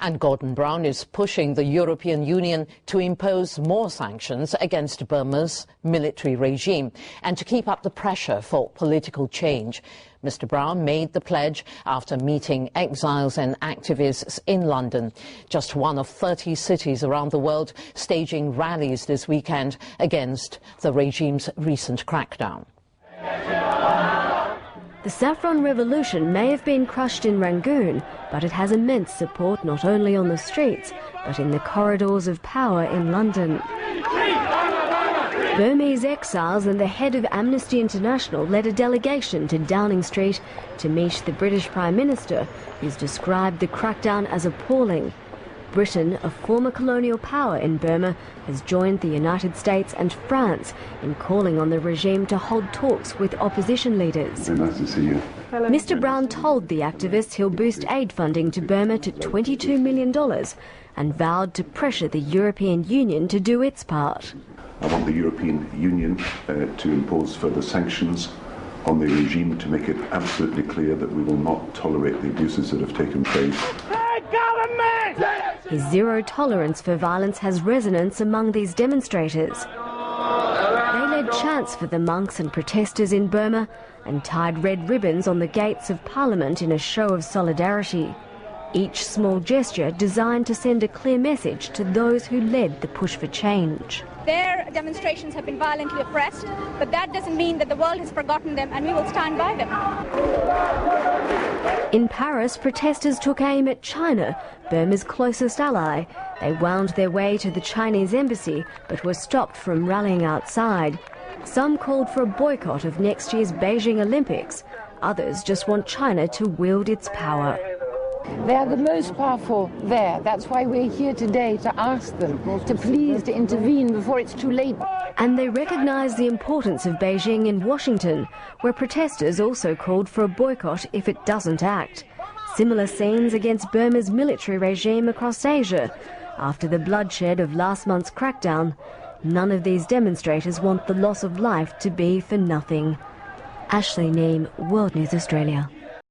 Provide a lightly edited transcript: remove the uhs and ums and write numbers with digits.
And Gordon Brown is pushing the European Union to impose more sanctions against Burma's military regime and to keep up the pressure for political change. Mr. Brown made the pledge after meeting exiles and activists in London, just one of 30 cities around the world staging rallies this weekend against the regime's recent crackdown. The saffron revolution may have been crushed in Rangoon, but it has immense support not only on the streets, but in the corridors of power in London. Burmese exiles and the head of Amnesty International led a delegation to Downing Street to meet the British Prime Minister, who's described the crackdown as appalling. Britain, a former colonial power in Burma, has joined the United States and France in calling on the regime to hold talks with opposition leaders. Very nice to see you. Hello. Mr. Brown told the activists he'll boost aid funding to Burma to $22 million and vowed to pressure the European Union to do its part. I want the European Union to impose further sanctions on the regime to make it absolutely clear that we will not tolerate the abuses that have taken place. His zero tolerance for violence has resonance among these demonstrators. They led chants for the monks and protesters in Burma and tied red ribbons on the gates of Parliament in a show of solidarity. Each small gesture designed to send a clear message to those who led the push for change. Their demonstrations have been violently oppressed, but that doesn't mean that the world has forgotten them, and we will stand by them. In Paris, protesters took aim at China, Burma's closest ally. They wound their way to the Chinese embassy, but were stopped from rallying outside. Some called for a boycott of next year's Beijing Olympics. Others just want China to wield its power. They are the most powerful there. That's why we're here today, to ask them to please to intervene before it's too late. And they recognise the importance of Beijing in Washington, where protesters also called for a boycott if it doesn't act. Similar scenes against Burma's military regime across Asia. After the bloodshed of last month's crackdown, none of these demonstrators want the loss of life to be for nothing. Ashley Neame, World News Australia.